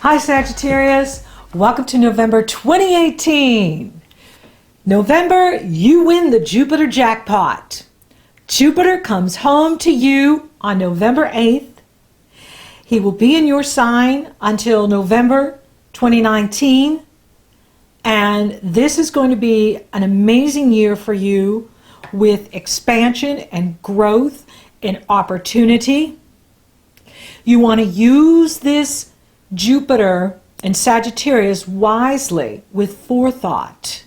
Hi Sagittarius, welcome to November 2018. November, you win the Jupiter jackpot. Jupiter comes home to you on November 8th. He will be in your sign until November 2019. And this is going to be an amazing year for you with expansion and growth and opportunity. You want to use this Jupiter and Sagittarius wisely with forethought.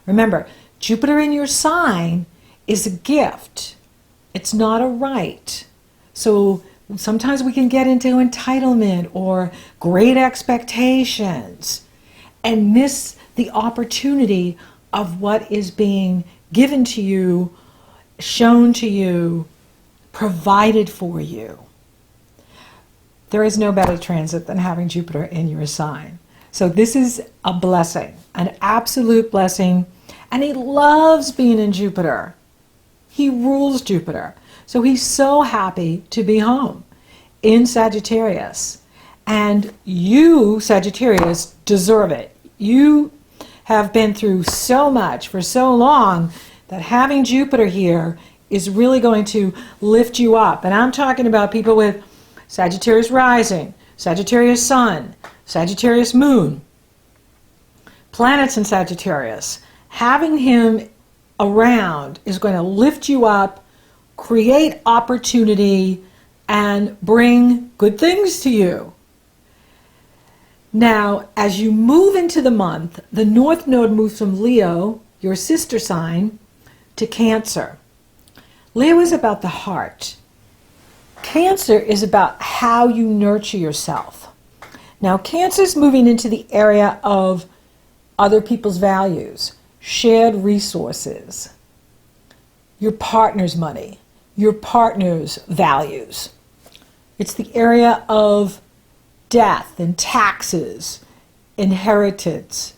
Remember, Jupiter in your sign is a gift. It's not a right. So sometimes we can get into entitlement or great expectations and miss the opportunity of what is being given to you, shown to you, provided for you. There is no better transit than having Jupiter in your sign. So this is a blessing, an absolute blessing. And he loves being in Jupiter. He rules Jupiter. So he's so happy to be home in Sagittarius. And you, Sagittarius, deserve it. You have been through so much for so long that having Jupiter here is really going to lift you up. And I'm talking about people with Sagittarius rising, Sagittarius sun, Sagittarius moon, planets in Sagittarius. Having him around is going to lift you up, create opportunity, and bring good things to you. Now, as you move into the month, the North Node moves from Leo, your sister sign, to Cancer. Leo is about the heart. Cancer is about how you nurture yourself. Now, Cancer is moving into the area of other people's values, shared resources, your partner's money, your partner's values. It's the area of death and taxes, inheritance,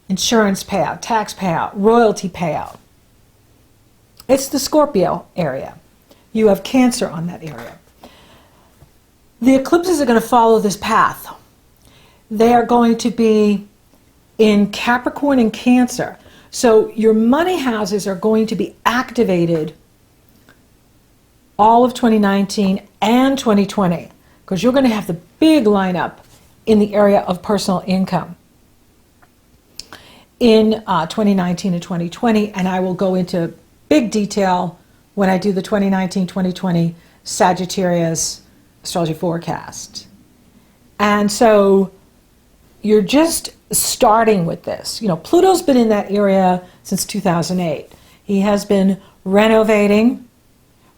insurance payout, tax payout, royalty payout. It's the Scorpio area. You have Cancer on that area. The eclipses are going to follow this path. They are going to be in Capricorn and Cancer. So your money houses are going to be activated all of 2019 and 2020 because you're going to have the big lineup in the area of personal income in 2019 and 2020. And I will go into big detail when I do the 2019-2020 Sagittarius astrology forecast. And so you're just starting with this. You know, Pluto's been in that area since 2008. He has been renovating,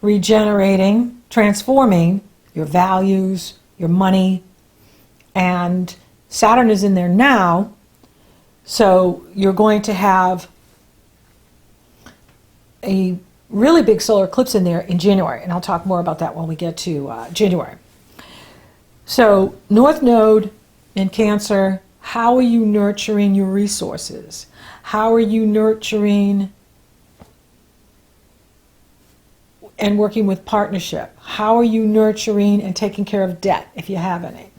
regenerating, transforming your values, your money, and Saturn is in there now. So you're going to have a really big solar eclipse in there in January, and I'll talk more about that when we get to January. So North Node in Cancer, how are you nurturing your resources? How are you nurturing and working with partnership? How are you nurturing and taking care of debt if you have any?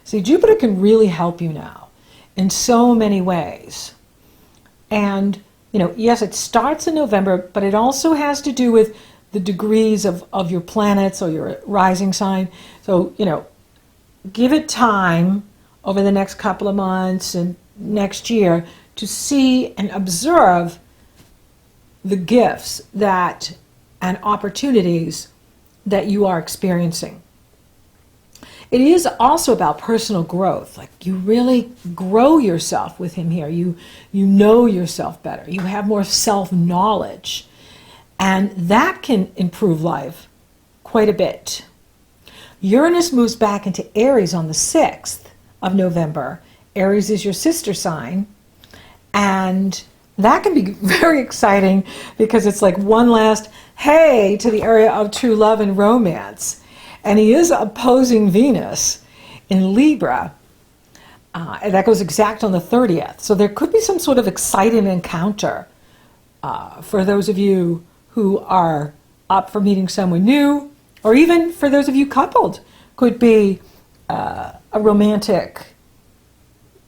See, Jupiter can really help you now in so many ways. And you know, yes, it starts in November, but it also has to do with the degrees of your planets or your rising sign. So, you know, give it time over the next couple of months and next year to see and observe the gifts that and opportunities that you are experiencing. It is also about personal growth. Like you really grow yourself with him here. You know yourself better. You have more self-knowledge. And that can improve life quite a bit. Uranus moves back into Aries on the 6th of November. Aries is your sister sign. And that can be very exciting because it's like one last hey to the area of true love and romance. And he is opposing Venus in Libra. And that goes exact on the 30th. So there could be some sort of exciting encounter for those of you who are up for meeting someone new, or even for those of you coupled, could be a romantic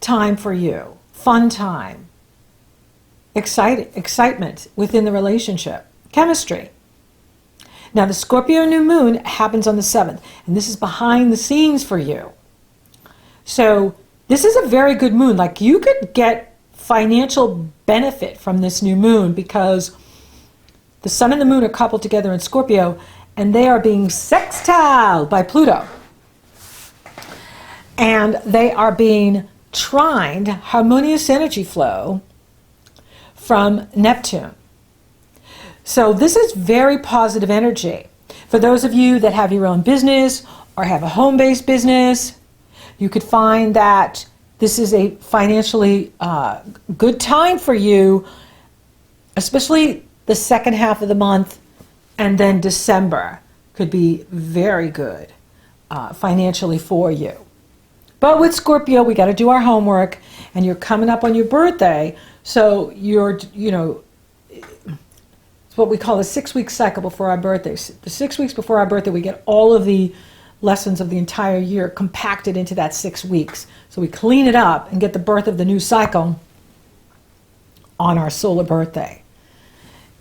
time for you, fun time, excitement within the relationship, chemistry. Now the Scorpio New Moon happens on the 7th, and this is behind the scenes for you. So this is a very good moon. Like, you could get financial benefit from this new moon because the sun and the moon are coupled together in Scorpio, and they are being sextiled by Pluto. And they are being trined, harmonious energy flow, from Neptune. So this is very positive energy. For those of you that have your own business or have a home-based business, you could find that this is a financially good time for you, especially the second half of the month, and then December could be very good financially for you. But with Scorpio, we got to do our homework, and you're coming up on your birthday, so you're, it's what we call a 6-week cycle before our birthday. The 6 weeks before our birthday, we get all of the lessons of the entire year compacted into that 6 weeks. So we clean it up and get the birth of the new cycle on our solar birthday,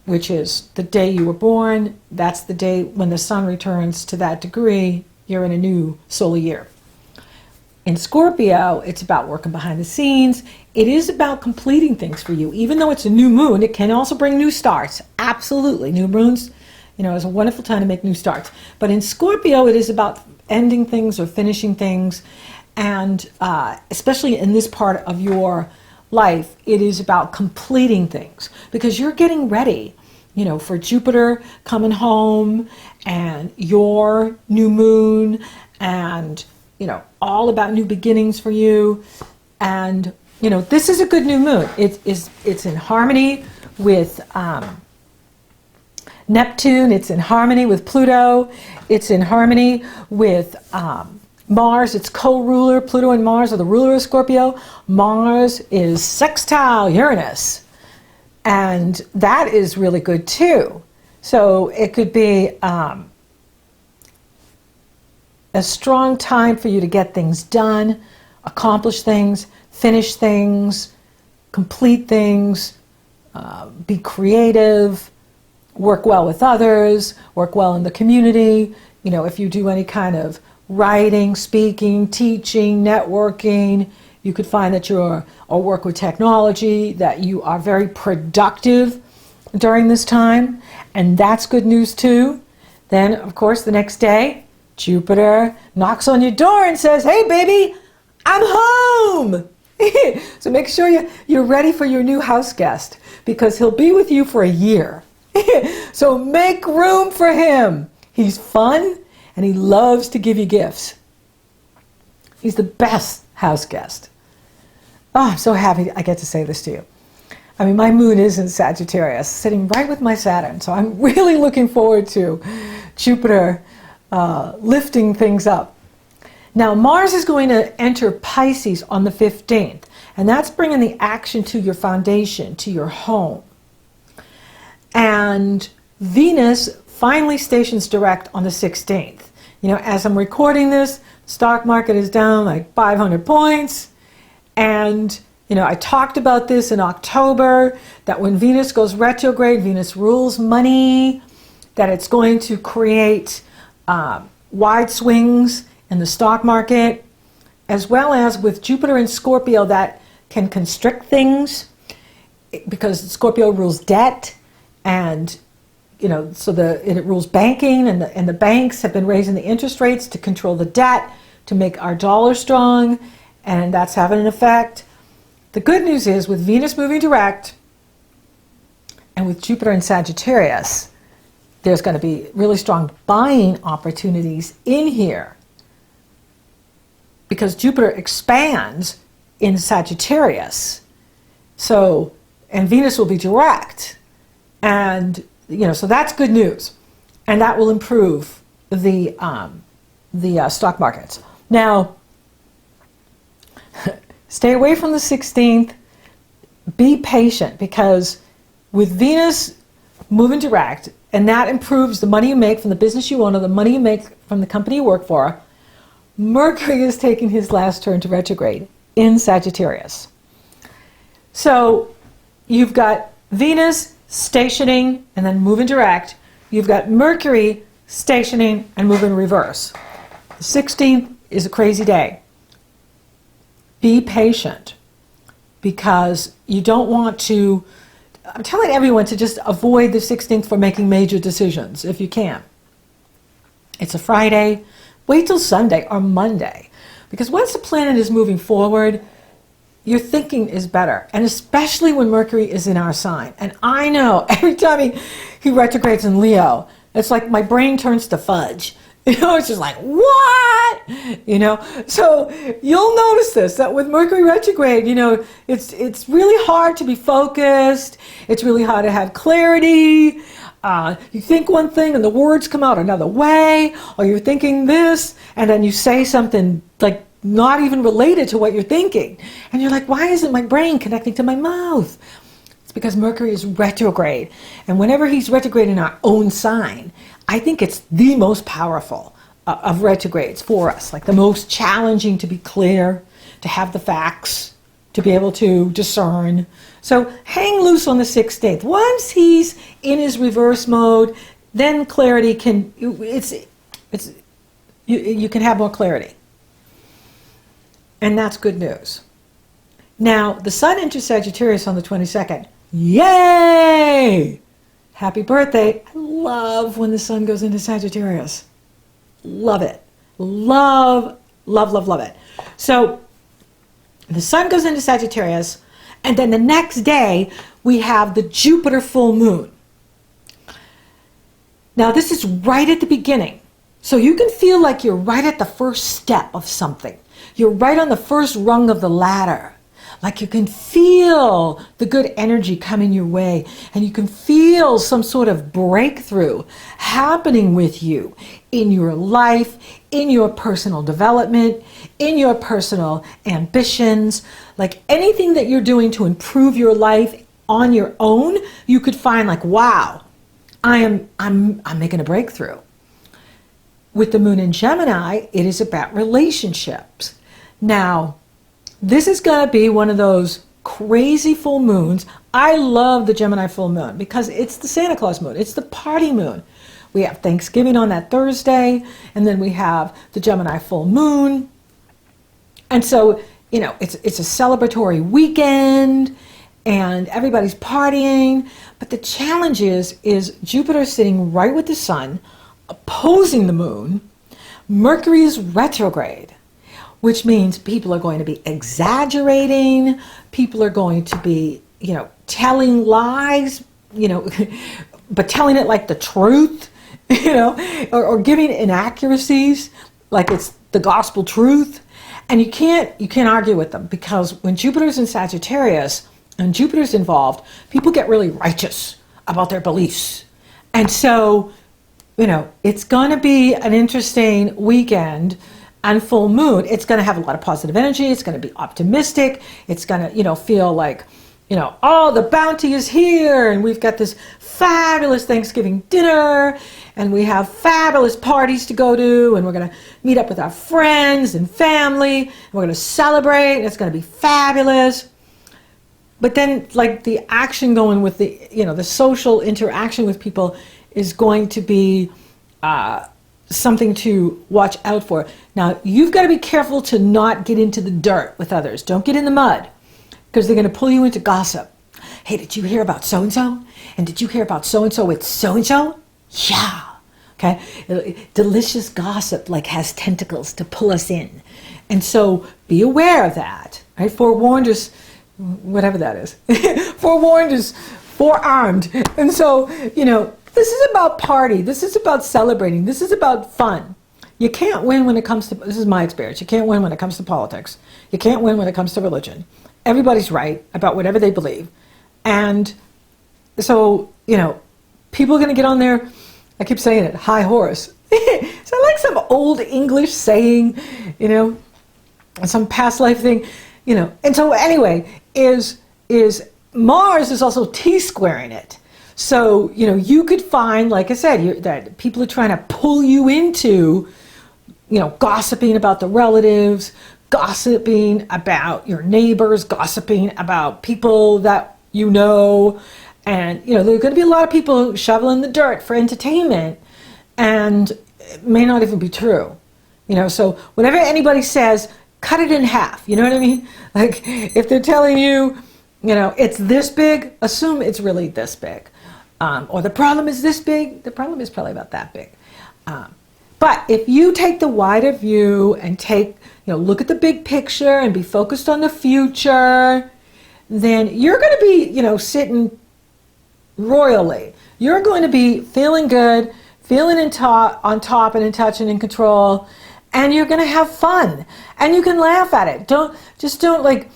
which is the day you were born. That's the day when the sun returns to that degree. You're in a new solar year. In Scorpio, it's about working behind the scenes. It is about completing things for you. Even though it's a new moon, it can also bring new starts. Absolutely. New moons, is a wonderful time to make new starts. But in Scorpio, it is about ending things or finishing things. And especially in this part of your life, it is about completing things. Because you're getting ready, for Jupiter coming home and your new moon and all about new beginnings for you. And, this is a good new moon. It's in harmony with Neptune. It's in harmony with Pluto. It's in harmony with Mars. It's co-ruler. Pluto and Mars are the ruler of Scorpio. Mars is sextile Uranus. And that is really good too. So it could be a strong time for you to get things done, accomplish things, finish things, complete things, be creative, work well with others, work well in the community. If you do any kind of writing, speaking, teaching, networking, you could find that or work with technology, that you are very productive during this time. And that's good news too. Then, of course, the next day, Jupiter knocks on your door and says, "Hey, baby, I'm home." So make sure you're ready for your new house guest, because he'll be with you for a year. So make room for him. He's fun, and he loves to give you gifts. He's the best house guest. Oh, I'm so happy I get to say this to you. I mean, my moon is in Sagittarius, sitting right with my Saturn. So I'm really looking forward to Jupiter lifting things up. Now, Mars is going to enter Pisces on the 15th, and that's bringing the action to your foundation, to your home. And Venus finally stations direct on the 16th. As I'm recording this, the stock market is down like 500 points. And, I talked about this in October, that when Venus goes retrograde, Venus rules money, that it's going to create wide swings in the stock market, as well as with Jupiter and Scorpio, that can constrict things, because Scorpio rules debt, and so it rules banking, and the banks have been raising the interest rates to control the debt, to make our dollar strong, and that's having an effect. The good news is, with Venus moving direct and with Jupiter in Sagittarius, there's going to be really strong buying opportunities in here, because Jupiter expands in Sagittarius. So, and Venus will be direct. And, so that's good news. And that will improve the stock markets. Now, stay away from the 16th. Be patient, because with Venus moving direct, and that improves the money you make from the business you own, or the money you make from the company you work for, Mercury is taking his last turn to retrograde in Sagittarius. So you've got Venus stationing and then moving direct. You've got Mercury stationing and moving reverse. The 16th is a crazy day. Be patient, because you don't want to, I'm telling everyone to just avoid the 16th for making major decisions if you can. It's a Friday. Wait till Sunday or Monday, because once the planet is moving forward, your thinking is better, and especially when Mercury is in our sign. And I know every time he retrogrades in Leo, it's like my brain turns to fudge. It's just like, what? So you'll notice this, that with Mercury retrograde, it's really hard to be focused. It's really hard to have clarity. You think one thing and the words come out another way, or you're thinking this and then you say something like not even related to what you're thinking. And you're like, why isn't my brain connecting to my mouth? It's because Mercury is retrograde. And whenever he's retrograde in our own sign, I think it's the most powerful of retrogrades for us, like the most challenging to be clear, to have the facts, to be able to discern. So hang loose on the 16th. Once he's in his reverse mode, then clarity can, you can have more clarity. And that's good news. Now, the Sun enters Sagittarius on the 22nd. Yay! Happy birthday. I love when the Sun goes into Sagittarius. Love it. Love, love, love, love it. So the Sun goes into Sagittarius, and then the next day we have the Jupiter full moon. Now this is right at the beginning. So you can feel like you're right at the first step of something. You're right on the first rung of the ladder. Like you can feel the good energy coming your way, and you can feel some sort of breakthrough happening with you in your life, in your personal development, in your personal ambitions. Like anything that you're doing to improve your life on your own, you could find like, wow, I'm making a breakthrough. With the moon in Gemini, it is about relationships. Now, this is going to be one of those crazy full moons. I love the Gemini full moon because it's the Santa Claus moon. It's the party moon. We have Thanksgiving on that Thursday, and then we have the Gemini full moon. And so, it's a celebratory weekend, and everybody's partying. But the challenge is Jupiter sitting right with the Sun, opposing the moon. Mercury is retrograde, which means people are going to be exaggerating, people are going to be, telling lies, but telling it like the truth, or giving inaccuracies like it's the gospel truth. And you can't argue with them, because when Jupiter's in Sagittarius and Jupiter's involved, people get really righteous about their beliefs. And so, it's going to be an interesting weekend. And full moon, it's going to have a lot of positive energy. It's going to be optimistic. It's going to, feel like, oh, the bounty is here, and we've got this fabulous Thanksgiving dinner, and we have fabulous parties to go to, and we're going to meet up with our friends and family, and we're going to celebrate, and it's going to be fabulous. But then, like, the action going with the, the social interaction with people is going to be something to watch out for. Now, you've got to be careful to not get into the dirt with others. Don't get in the mud, because they're going to pull you into gossip. Hey, did you hear about so-and-so? And did you hear about so-and-so with so-and-so? Yeah. Okay. Delicious gossip like has tentacles to pull us in. And so be aware of that. Right? Forewarned is, whatever that is. Forewarned is forearmed. And so, this is about party. This is about celebrating. This is about fun. You can't win when it comes to, this is my experience, you can't win when it comes to politics. You can't win when it comes to religion. Everybody's right about whatever they believe. And so, people are going to get on there, I keep saying it, high horse. It's like some old English saying, some past life thing, And so anyway, is Mars is also T-squaring it. So, you could find, like I said, that people are trying to pull you into gossiping about the relatives, gossiping about your neighbors, gossiping about people that you know. And, there are going to be a lot of people shoveling the dirt for entertainment, and it may not even be true. So whatever anybody says, cut it in half. You know what I mean? Like, if they're telling you, it's this big, assume it's really this big. Or the problem is this big, the problem is probably about that big. But if you take the wider view and look at the big picture and be focused on the future, then you're going to be, sitting royally. You're going to be feeling good, feeling on top and in touch and in control, and you're going to have fun. And you can laugh at it. Don't like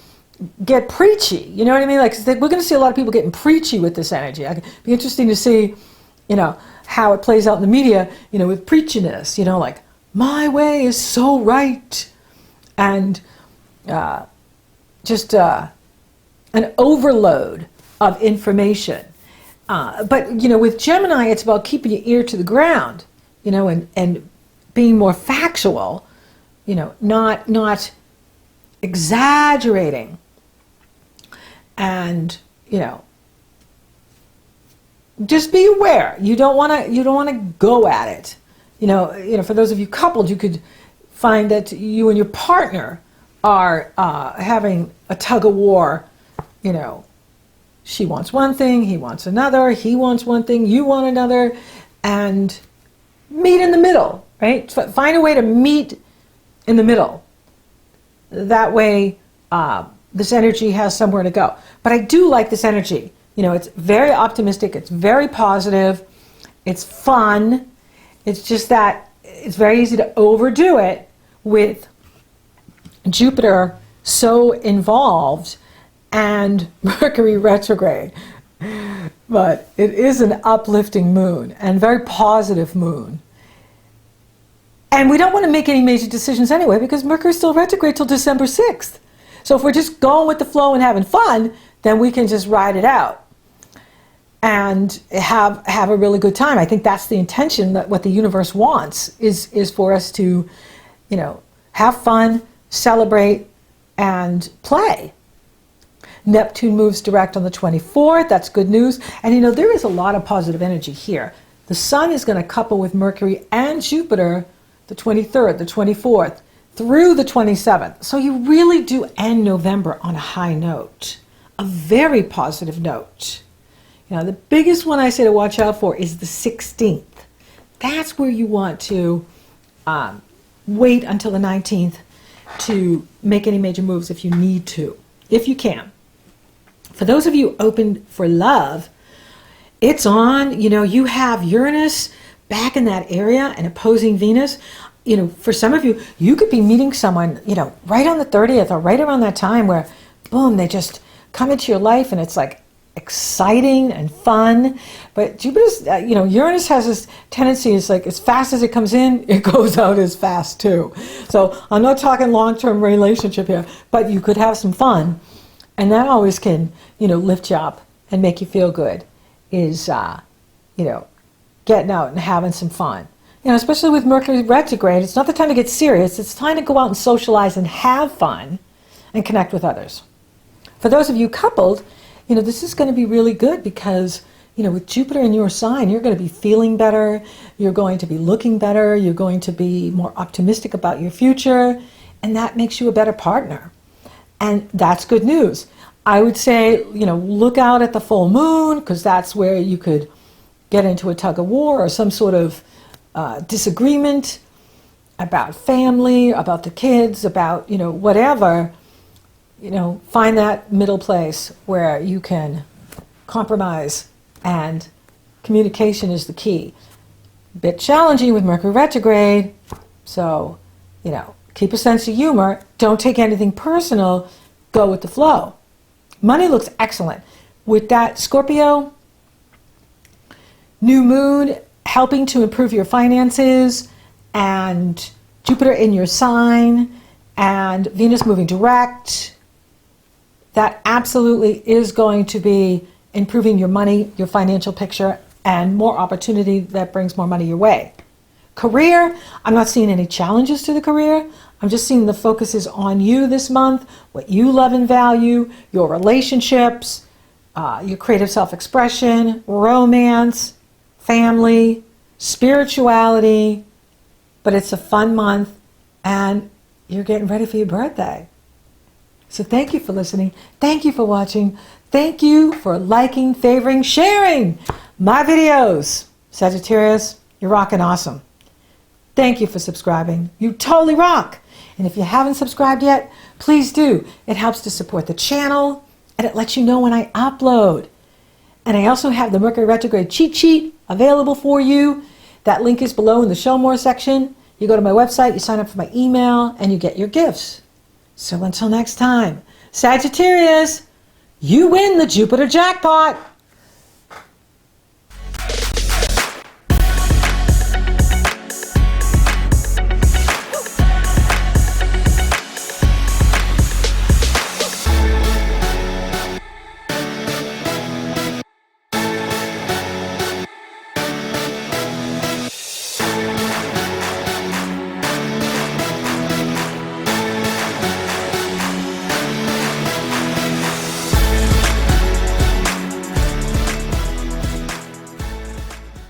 get preachy. You know what I mean? Like, we're going to see a lot of people getting preachy with this energy. It'd be interesting to see, how it plays out in the media, with preachiness, like, my way is so right. And just an overload of information. But, with Gemini, it's about keeping your ear to the ground, and being more factual, not exaggerating. And, just be aware. You don't want to go at it. For those of you coupled, you could find that you and your partner are having a tug of war. She wants one thing, he wants another, he wants one thing, you want another, and meet in the middle, right? Find a way to meet in the middle. That way, this energy has somewhere to go. But I do like this energy. It's very optimistic, it's very positive, it's fun. It's just that it's very easy to overdo it with Jupiter so involved and Mercury retrograde. But it is an uplifting moon and very positive moon. And we don't want to make any major decisions anyway because Mercury's still retrograde till December 6th. So if we're just going with the flow and having fun, then we can just ride it out and have a really good time. I think that's the intention, that what the universe wants is for us to, have fun, celebrate, and play. Neptune moves direct on the 24th. That's good news. And there is a lot of positive energy here. The Sun is going to couple with Mercury and Jupiter the 23rd, the 24th, through the 27th. So you really do end November on a high note, a very positive note. The biggest one I say to watch out for is the 16th. That's where you want to wait until the 19th to make any major moves if you need to, if you can. For those of you open for love, it's on. You have Uranus back in that area and opposing Venus. For some of you, you could be meeting someone, right on the 30th or right around that time where, boom, they just come into your life and it's like exciting and fun. But Jupiter's, Uranus has this tendency, it's like as fast as it comes in, it goes out as fast too. So I'm not talking long-term relationship here, but you could have some fun. And that always can, lift you up and make you feel good, is, getting out and having some fun. Especially with Mercury retrograde, it's not the time to get serious. It's time to go out and socialize and have fun and connect with others. For those of you coupled, this is going to be really good because, with Jupiter in your sign, you're going to be feeling better, you're going to be looking better, you're going to be more optimistic about your future, and that makes you a better partner. And that's good news. I would say, look out at the full moon because that's where you could get into a tug of war or some sort of disagreement about family, about the kids, about, whatever. Find that middle place where you can compromise, and communication is the key. A bit challenging with Mercury retrograde, so, keep a sense of humor. Don't take anything personal. Go with the flow. Money looks excellent. With that Scorpio New Moon helping to improve your finances, and Jupiter in your sign, and Venus moving direct, that absolutely is going to be improving your money, your financial picture, and more opportunity that brings more money your way. Career, I'm not seeing any challenges to the career. I'm just seeing the focus is on you this month, what you love and value, your relationships, your creative self-expression, romance, family, spirituality. But it's a fun month and you're getting ready for your birthday. So thank you for listening. Thank you for watching. Thank you for liking, favoring, sharing my videos. Sagittarius, you're rocking awesome. Thank you for subscribing. You totally rock. And if you haven't subscribed yet, please do. It helps to support the channel and it lets you know when I upload. And I also have the Mercury retrograde cheat sheet available for you. That link is below in the Show More section. You go to my website, you sign up for my email, and you get your gifts. So until next time, Sagittarius, you win the Jupiter jackpot.